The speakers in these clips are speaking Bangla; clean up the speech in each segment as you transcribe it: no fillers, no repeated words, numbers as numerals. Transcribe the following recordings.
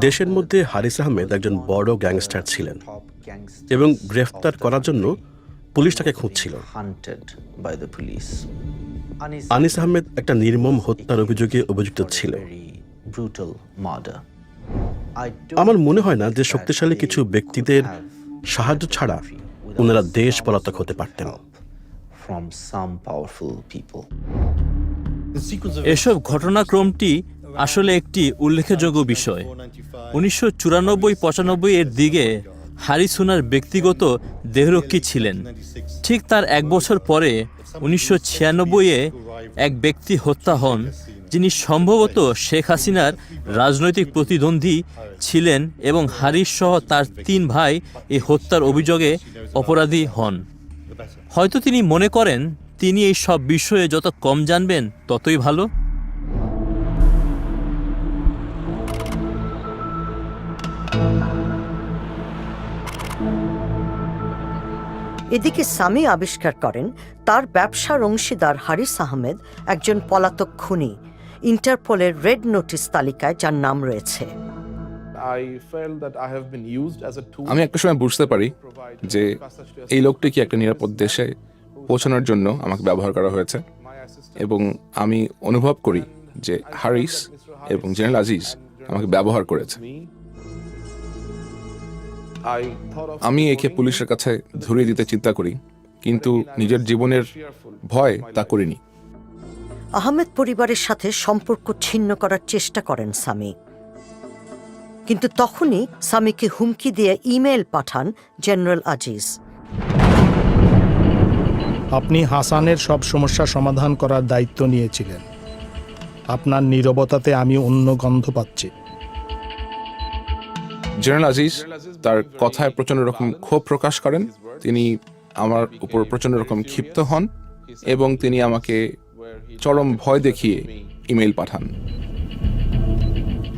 দেশের মধ্যে হারিস আহমেদ একজন বড় গ্যাংস্টার ছিলেন এবং গ্রেফতার করার জন্য পুলিশ তাকে খুঁজছিল। আনিস আহমেদ একটা নির্মম হত্যার অভিযোগে অভিযুক্ত ছিল। আমার মনে হয় না যে শক্তিশালী কিছু ব্যক্তিদের সাহায্য ছাড়া ওনারা দেশ পলাতক হতে পারতেন। এসব ঘটনাক্রমটি আসলে একটি উল্লেখযোগ্য বিষয়। 1994-95 এর দিকে হারিস ওনার ব্যক্তিগত দেহরক্ষী ছিলেন। ঠিক তার এক বছর পরে 1996-এ এক ব্যক্তি হত্যা হন, যিনি সম্ভবত শেখ হাসিনার রাজনৈতিক প্রতিদ্বন্দ্বী ছিলেন, এবং হারিস সহ তার 3 ভাই এই হত্যার অভিযোগে অপরাধী হন। হয়তো তিনি মনে করেন তিনি এই সব বিষয়ে যত কম জানবেন ততই ভালো। এদিকে সামি আবিষ্কার করেন তার ব্যবসার অংশীদার হারিস আহমেদ একজন পলাতক খুনি, ইন্টারপোলের রেড নোটিস তালিকায় যার নাম রয়েছে। আমি একটা সময় বুঝতে পারি যে এই লোকটিকে একটা নিরাপদ দেশে পৌঁছানোর জন্য আমাকে ব্যবহার করা হয়েছে, এবং আমি অনুভব করি যে হারিস এবং জেনারেল আজিজ আমাকে ব্যবহার করেছে। আমি একে পুলিশের কাছে ধরিয়ে দিতে চিন্তা করি, কিন্তু নিজের জীবনের ভয় তা করিনি। আহমেদ পরিবারের সাথে সম্পর্ক ছিন্ন করার চেষ্টা করেন সামি, কিন্তু তখনই সামিকে হুমকি দিয়ে ইমেল পাঠান জেনারেল আজিজ। আপনি হাসানের সব সমস্যা সমাধান করার দায়িত্ব নিয়েছিলেন। আপনার নীরবতাতে আমি অন্য গন্ধ পাচ্ছি। জেনারেল আজিজ তার কথায় প্রচন্ড রকম ক্ষোভ প্রকাশ করেন। তিনি আমার উপর প্রচন্ড রকম ক্ষিপ্ত হন এবং তিনি আমাকে চরম ভয় দেখিয়ে ইমেল পাঠান।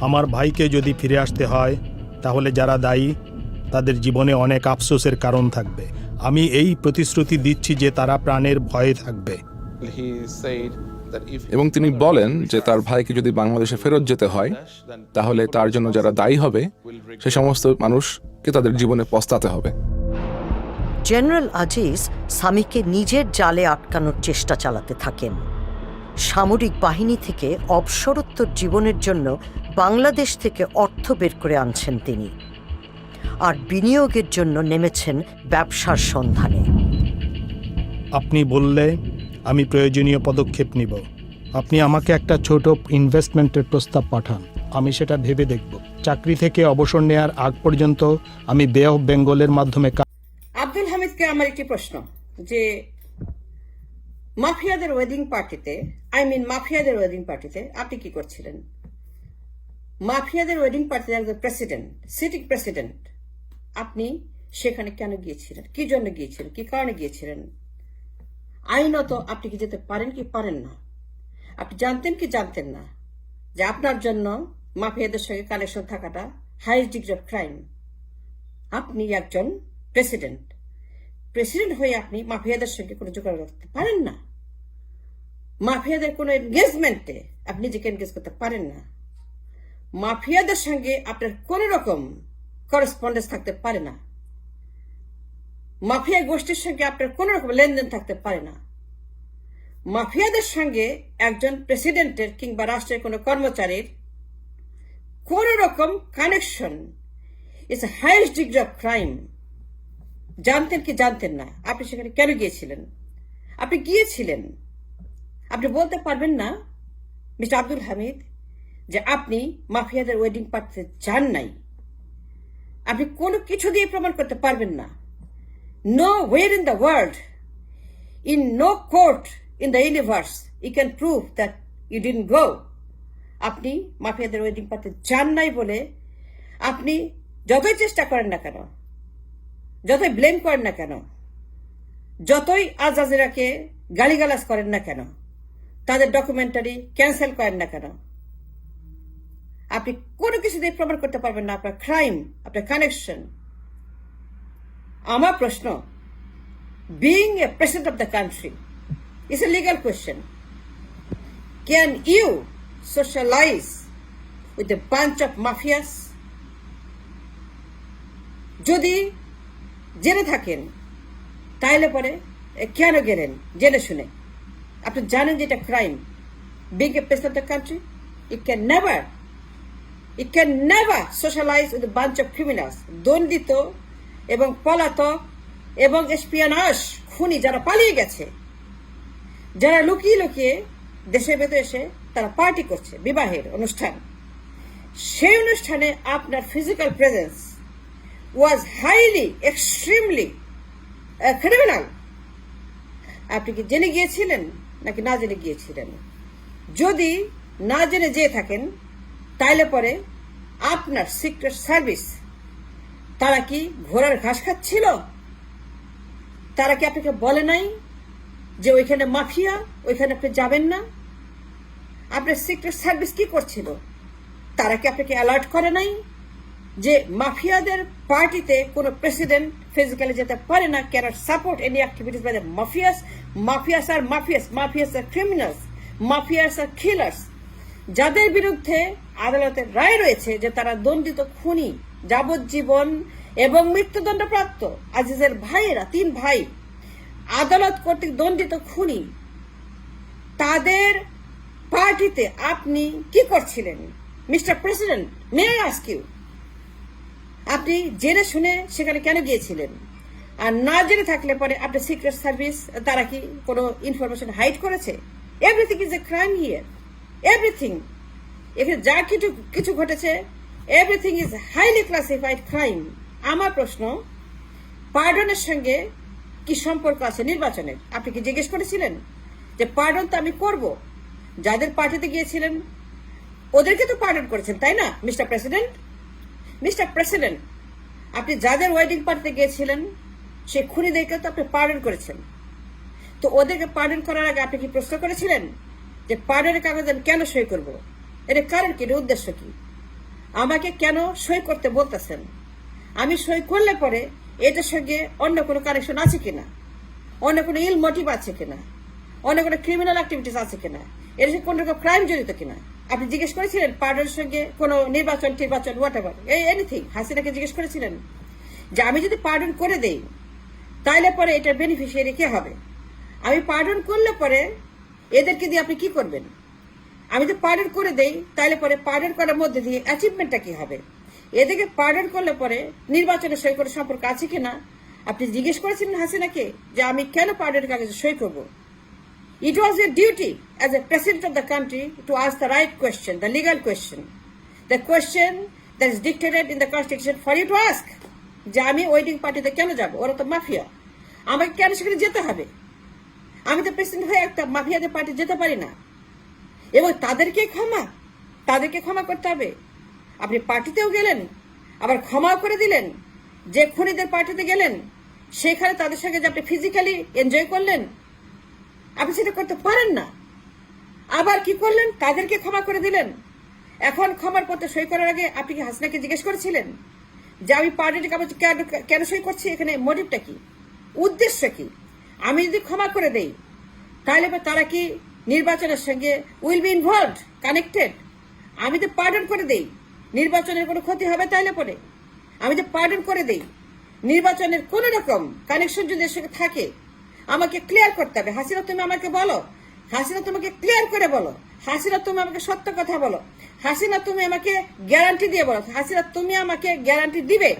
আমার ভাইকে যদি ফিরে আসতে হয়, তাহলে যারা দায়ী তাদের জীবনে অনেক আফসোসের কারণ থাকবে। আমি এই প্রতিশ্রুতি দিচ্ছি যে তারা প্রাণের ভয়ে থাকবে। এবং তিনি বলেন যে তার ভাইকে যদি বাংলাদেশে ফেরত যেতে হয়, তাহলে তার জন্য যারা দায়ী হবে সে সমস্ত মানুষকে তাদের জীবনে পস্তাতে হবে। জেনারেল আজিজ সামিকে নিজের জালে আটকানোর চেষ্টা চালাতে থাকেন। সামরিক বাহিনী থেকে অবসরোত্তর জীবনের জন্য বাংলাদেশ থেকে অর্থ বের করে আনছেন তিনি, আর বিনিয়োগের জন্য নেমেছেন ব্যবসার সন্ধানে। আপনি বললে আমি প্রয়োজনীয় পদক্ষেপ নিব। আপনি আমাকে একটা ছোট ইনভেস্টমেন্টের প্রস্তাব পাঠান, আমি সেটা ভেবে দেখব। চাকরি থেকে অবসর নেয়ার আগ পর্যন্ত আমি বে অফ বেঙ্গলের মাধ্যমে। আব্দুল হামিদকে আমার একটি প্রশ্ন, যে মাফিয়াদের ওয়েডিং পার্টিতে আপনি কি করছিলেন? মাফিয়াদের ওয়েডিং পার্টিতে একজন প্রেসিডেন্ট, সিটিং প্রেসিডেন্ট, আপনি সেখানে কেন গিয়েছিলেন? কি জন্য গিয়েছিলেন? কি কারণে গিয়েছিলেন? আইনত আপনি কি যেতে পারেন কি পারেন না? আপনি জানতেন কি জানতেন না যে আপনার জন্য মাফিয়াদের সঙ্গে কানেকশন থাকাটা হাইয়েস্ট ডিগ্রি অফ ক্রাইম? আপনি একজন প্রেসিডেন্ট হয়ে আপনি মাফিয়াদের সঙ্গে কোনো যোগাযোগ করতে পারেন না। মাফিয়াদের কোনো এনগেজমেন্টে আপনি নিজেকে এনগেজ করতে পারেন না। মাফিয়াদের সঙ্গে আপনার কোন রকম করেসপন্ডেন্স থাকতে পারে না। মাফিয়া গোষ্ঠীর সঙ্গে আপনার কোন রকম লেনদেন থাকতে পারে না। মাফিয়াদের সঙ্গে একজন প্রেসিডেন্টের কিংবা রাষ্ট্রের কোনো কর্মচারীর কোন রকম connection it's highest degree of crime. জানতেন কি জানতেন না? আপনি সেখানে কেন গিয়েছিলেন? আপনি গিয়েছিলেন, আপনি বলতে পারবেন না মিস্টার আব্দুল হামিদ যে আপনি মাফিয়াদের ওয়েডিং পার্টিতে যান নাই। আপনি কোনো কিছু দিয়ে প্রমাণ করতে পারবেন না। Nowhere in the world, in no court in the universe, you can prove that you didn't go. আপনি মাফিয়াদের ওয়েডিং পার্টিতে যান নাই বলে আপনি যতই চেষ্টা করেন না কেন, যতই ব্লেম করেন না কেন, যতই আল জাজিরাকে গালিগালাজ করেন না কেন, তাদের ডকুমেন্টারি ক্যান্সেল করেন না কেন, আপনি কোনো কিছু দিয়ে প্রমাণ করতে পারবেন না আপনার ক্রাইম, আপনার কানেকশন। আমার প্রশ্ন, being a president of the country is a legal question. Can you socialize with a bunch of mafias যদি জেনে থাকেন তাইলে পরে কেন গেলেন জেনে শুনে? আপনি জানেন যে এটা crime. Being a president of the country, it can never socialize with a bunch of criminals, দণ্ডিত এবং পলাতক এবং এসপিয়ানাস খুনি যারা পালিয়ে গেছে, যারা লুকিয়ে লুকিয়ে দেশের ভেতরে এসে তারা পার্টি করছে, বিবাহের অনুষ্ঠান। সেই অনুষ্ঠানে আপনার ফিজিক্যাল প্রেজেন্স ওয়াজ হাইলি এক্সট্রিমলি ক্রিমিনাল। আপনি কি জেনে গিয়েছিলেন নাকি না জেনে গিয়েছিলেন? যদি না জেনে যেয়ে থাকেন তাইলে পরে আপনার সিক্রেট সার্ভিস তারা কি ঘোড়ার ঘাস খাচ্ছিল? তারা কি আপনাকে বলে নাই যে ওইখানে মাফিয়া, ওইখানে আপনি যাবেন না? আপনার সিক্রেট সার্ভিস কি করছিল? তারা কি আপনাকে অ্যালার্ট করে নাই যে মাফিয়াদের পার্টিতে কোনো প্রেসিডেন্ট ফিজিক্যালি যেতে পারে না, cannot support any activities by the mafias? Mafias আর ক্রিমিনালস, মাফিয়াস আর কিলার্স, যাদের বিরুদ্ধে আদালতের রায় রয়েছে যে তারা দণ্ডিত খুনি, যাবজ্জীবন এবং মৃত্যুদণ্ডপ্রাপ্ত। আজিজের ভাইয়েরা, 3 ভাই আদালত কর্তৃক দণ্ডিত খুনি, তাদের পার্টিতে আপনি কি করছিলেন mister president? May I ask you, আপনি জেনে শুনে সেখানে কেন গিয়েছিলেন? আর না জেনে থাকলে পরে আপনার সিক্রেট সার্ভিস তারা কি কোনো ইনফরমেশন হাইড করেছে? Everything is a crime here, everything. এখানে যা কিছু ঘটেছে, everything is highly classified crime. আমার প্রশ্ন, পার্ডনের সঙ্গে কি সম্পর্ক আছে নির্বাচনের? আপনি কি জিজ্ঞেস করেছিলেন যে পার্ডন তো আমি করব? যাদের পার্টিতে গিয়েছিলেন ওদেরকে তো পার্ডন করেছেন, তাই না মিস্টার প্রেসিডেন্ট? মিস্টার প্রেসিডেন্ট, আপনি যাদের ওয়েডিং পার্টিতে গিয়েছিলেন সেই খুনিদেরকে তো আপনি পার্ডন করেছেন। তো ওদেরকে পার্ডন করার আগে আপনি কি প্রশ্ন করেছিলেন যে পার্ডনের কাগজে আমি কেন সই করব? এর কারণ কি, এর উদ্দেশ্য কি? আমাকে কেন সই করতে বলতেছেন? আমি সই করলে পরে এটার সঙ্গে অন্য কোনো কানেকশন আছে কিনা, অন্য কোনো ইল মোটিভ আছে কিনা, অন্য কোনো ক্রিমিনাল অ্যাক্টিভিটিস আছে কিনা, এর সঙ্গে কোনো রকম ক্রাইম জড়িত কিনা? আপনি জিজ্ঞেস করেছিলেন পার্ডনের সঙ্গে কোনো নির্বাচন হোয়াট এভার এনিথিং? হাসিনাকে জিজ্ঞেস করেছিলেন যে আমি যদি পার্ডন করে দেই তাইলে পরে এটার বেনিফিশিয়ারি কে হবে? আমি পার্ডন করলে পরে এদেরকে দিয়ে আপনি কি করবেন? আমি তো পার্ডন করে দেই তাইলে পরে পার্ডন করার মধ্যে দিয়ে অ্যাচিভমেন্টটা কি হবে? এদেরকে পার্ডন করলে পরে নির্বাচনে সই করার সম্পর্ক আছে কিনা আপনি জিজ্ঞেস করেছিলেন হাসিনাকে যে আমি কেন পার্ডনের কাগজে সই করব? It was your duty as a president of the country to ask the right question, the legal question, the question that is dictated in the constitution for you to ask. যে আমি ওয়েডিং পার্টিতে কেন যাব? ওরা তো মাফিয়া, আমাকে কেন সেখানে যেতে হবে? আমি তো প্রেসিডেন্ট হয়ে একটা মাফিয়াদের পার্টি যেতে পারি না। এবং তাদেরকে ক্ষমা করতে হবে। আপনি পার্টিতেও গেলেন, আবার ক্ষমাও করে দিলেন। যে খুনিদের পার্টিতে গেলেন সেখানে তাদের সঙ্গে যে আপনি ফিজিক্যালি এনজয় করলেন, আপনি সেটা করতে পারেন না। আবার কি করলেন? তাদেরকে ক্ষমা করে দিলেন। এখন ক্ষমার পত্র সই করার আগে আপনি কি হাসিনাকে জিজ্ঞেস করেছিলেন যে আমি পার্টির কাগজ কেন সই করছি? এখানে মোটিভটা কি, উদ্দেশ্য কি? আমি যদি ক্ষমা করে দেই তাহলে তারা কি নির্বাচনের সঙ্গে উইল বি ইনভলভড, কানেক্টেড? আমি তো পার্ডন করে দেই, নির্বাচনের কোনো ক্ষতি হবে তাইলে পরে? আমি তো পার্ডন করে দেই, নির্বাচনের কোন রকম কানেকশন যদি এর সঙ্গে থাকে আমাকে ক্লিয়ার করতে হবে। হাসিনা তুমি আমাকে বলো, হাসিনা তোমাকে ক্লিয়ার করে বলো, হাসিনা তুমি আমাকে সত্য কথা বলো, হাসিনা তুমি আমাকে গ্যারান্টি দিয়ে বলো, হাসিনা তুমি আমাকে গ্যারান্টি দিবে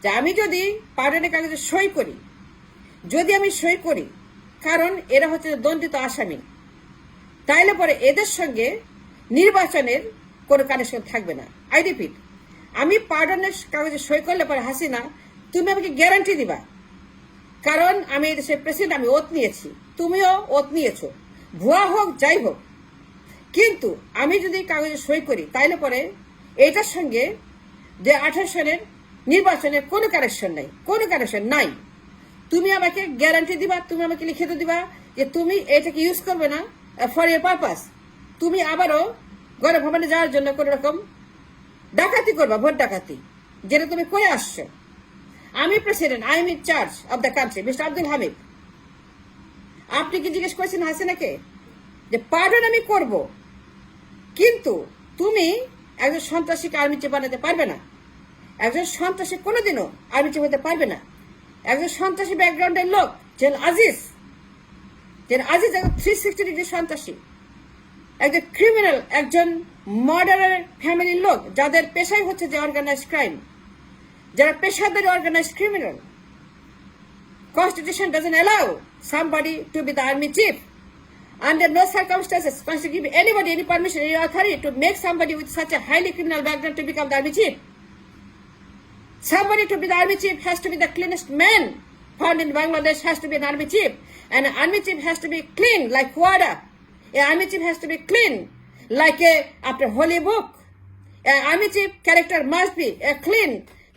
যে আমি যদি পার্ডনের কাগজে সই করি, যদি আমি সই করি, কারণ এরা হচ্ছে দণ্ডিত আসামি, তাইলে পরে এদের সঙ্গে নির্বাচনের কোনো কানেকশন থাকবে না। আই রিপিট, আমি পার্ডনের কাগজে সই করলে পরে হাসিনা তুমি আমাকে গ্যারান্টি দিবা, কারণ আমি এই দেশের প্রেসিডেন্ট, আমি ওত নিয়েছি, তুমিও ওত নিয়েছো, ভুয়া হোক যাই হোক। কিন্তু আমি যদি কাগজে সই করি তাইলে পরে এটার সঙ্গে যে 28 সনের নির্বাচনের কোনো কানেকশন নাই, কোনো কানেকশন নাই। তুমি আমাকে গ্যারান্টি দিবা, তুমি আমাকে লিখিত দিবা যে তুমি এটাকে ইউজ করবে না ফর এ পারপাস। তুমি আবারও গণভবনে যাওয়ার জন্য কোন রকম ডাকাতি করবা, ভোট ডাকাতি, যেটা তুমি করে আসছো। আমি president, I am in charge of the country, mister Abdul Hamid. আপনি কি জিজ্ঞেস করেছেন হাসিনাকে যে পার্ডন আমি করব, কিন্তু তুমি একজন সন্ত্রাসীকে আর্মি চিফ বানাতে পারবে না? একজন সন্ত্রাসী কোনোদিনও আর্মি চিফ হতে পারবে না। একজন সন্ত্রাসী ব্যাকগ্রাউন্ডের লোক জেনারেল আজিজ, একজন 360 ডিগ্রি সন্ত্রাসী, একজন ক্রিমিনাল, একজন মার্ডারের ফ্যামিলির লোক, যাদের পেশাই হচ্ছে যে অর্গানাইজ ক্রাইম, যারা পেশাদারি organise criminal. Constitution doesn't allow somebody to be the army chief. Under no circumstances Constitution give anybody any permission, any authority to make somebody with such a highly criminal background to become the army chief. Somebody to be the army chief has to be the cleanest man found in Bangladesh, has to be an army chief. And an army chief has to be clean like water. An army chief has to be clean like after holy book. An army chief character must be clean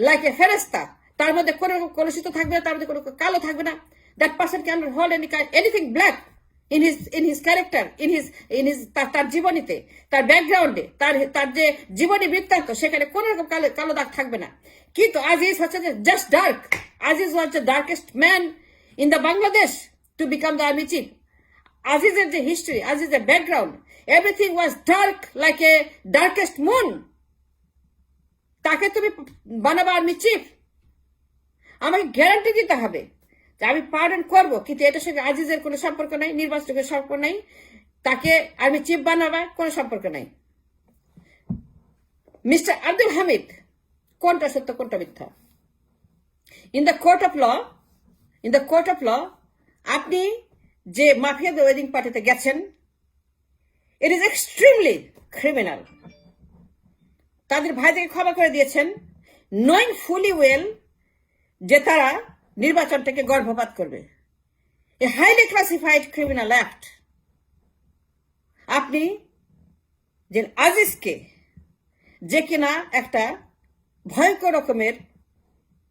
like a feresta. তার মধ্যে কোনো কলুষিত থাকবে না, তার মধ্যে কোনো কালো থাকবে না। That person cannot hold anything black in his character, in his তার জীবনীতে, তার ব্যাকগ্রাউন্ডে, তার যে জীবনী বৃত্তান্ত, সেখানে কোনো রকম কালো দাগ থাকবে না। কিন্তু আজিজ হচ্ছে যে just dark. Aziz was the darkest man in the Bangladesh to become the army chief. আজিজের যে হিস্ট্রি, আজিজের background, everything was dark like a darkest moon. তাকে তুমি বানাবা আর্মি চিফ, আমাকে গ্যারান্টি দিতে হবে যে আমি পার্ডন করব, কিন্তু এটার সঙ্গে আজিজের কোনো সম্পর্ক নাই, নির্বাচনের সম্পর্ক নাই, তাকে আর্মি চিফ বানাবা কোনো সম্পর্ক নাই। মিস্টার আব্দুল হামিদ, কোনটা সত্য কোনটা মিথ্যা? In the court of law আপনি যে মাফিয়াদের ওয়েডিং পার্টিতে গেছেন, ইট ইজ এক্সট্রিমলি ক্রিমিনাল। তাদের ভাইদেরকে ক্ষমা করে দিয়েছেন, নোয়িং ফুলি ওয়েল যে তারা নির্বাচনটাকে গর্ভপাত করবে। A highly classified criminal act. আপনি যে আজিজকে, যে কিনা একটা ভয়ঙ্কর রকমের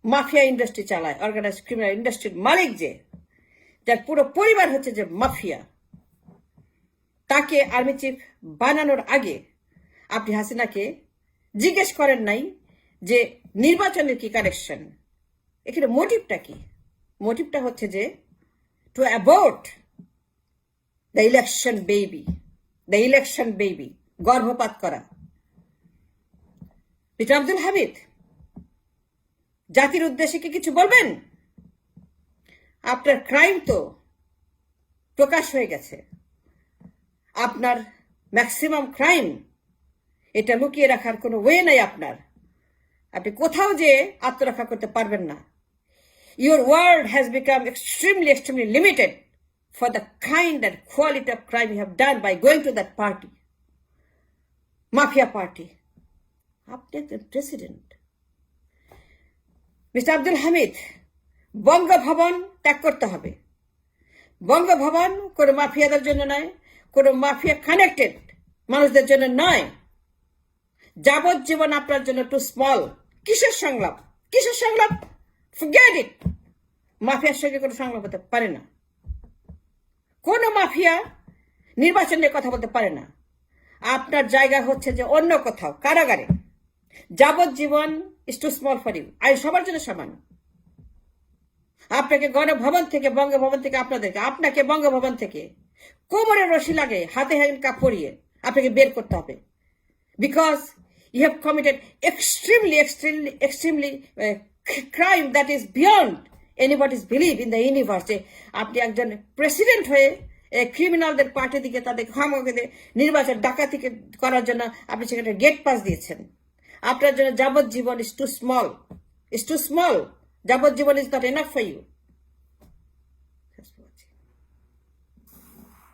মাফিয়া ইন্ডাস্ট্রি চালায়, অর্গানাইজ ক্রিমিনাল ইন্ডাস্ট্রির মালিক, যার পুরো পরিবার হচ্ছে যে মাফিয়া, তাকে আর্মি চিফ বানানোর আগে আপনি হাসিনাকে জিজ্ঞেস করেন নাই যে নির্বাচনের কি কানেকশন, এখানে মোটিভটা কি? মোটিভটা হচ্ছে যে টু অ্যাবোর্ট দ্য ইলেকশন বেবি, গর্ভপাত করা। মিস্টার আব্দুল হামিদ, জাতির উদ্দেশ্যে কি কিছু বলবেন? আপনার ক্রাইম তো প্রকাশ হয়ে গেছে, আপনার ম্যাক্সিমাম ক্রাইম, এটা লুকিয়ে রাখার কোনো ওয়ে নাই আপনার। আপনি কোথাও যে আত্মরক্ষা করতে পারবেন না। Your world has become extremely limited for the kind and quality of crime you have done by going to that party, mafia party. আপনি একজন প্রেসিডেন্ট। মিস্টার আব্দুল হামিদ, বঙ্গভবন ত্যাগ করতে হবে। বঙ্গভবন কোনো মাফিয়াদের জন্য নয়, কোনো মাফিয়া কানেক্টেড মানুষদের জন্য নয়। যাবজ্জীবন আপনার জন্য টু স্মল। কিসের সংলাপ? Forget it. মাফিয়ার সঙ্গে কোনো সংলাপ হতে পারে না। কোন মাফিয়া নির্বাচন নিয়ে কথা বলতে পারে না। আপনার জায়গা হচ্ছে যে অন্য কোথাও, কারাগারে। যাবজ্জীবন is too small for you. আইন সবার জন্য সমান। আপনাকে গণভবন থেকে, বঙ্গভবন থেকে, আপনাকে বঙ্গভবন থেকে কোমরে রশি লাগে, হাতে হ্যান্ডকাপ পরিয়ে আপনাকে বের করতে হবে। Because you have committed extremely crime that is beyond anybody's belief in the universe. আপনি একজন প্রেসিডেন্ট হয়ে ক্রিমিনালদের পার্টি দিকে, তাদের খামকে নির্বাচন ডাকাতি করার জন্য আপনি সেখানে গেট পাস দিয়েছেন। আপনার জন্য যাবজ্জীবন is too small. যাবজ্জীবন is not enough for you.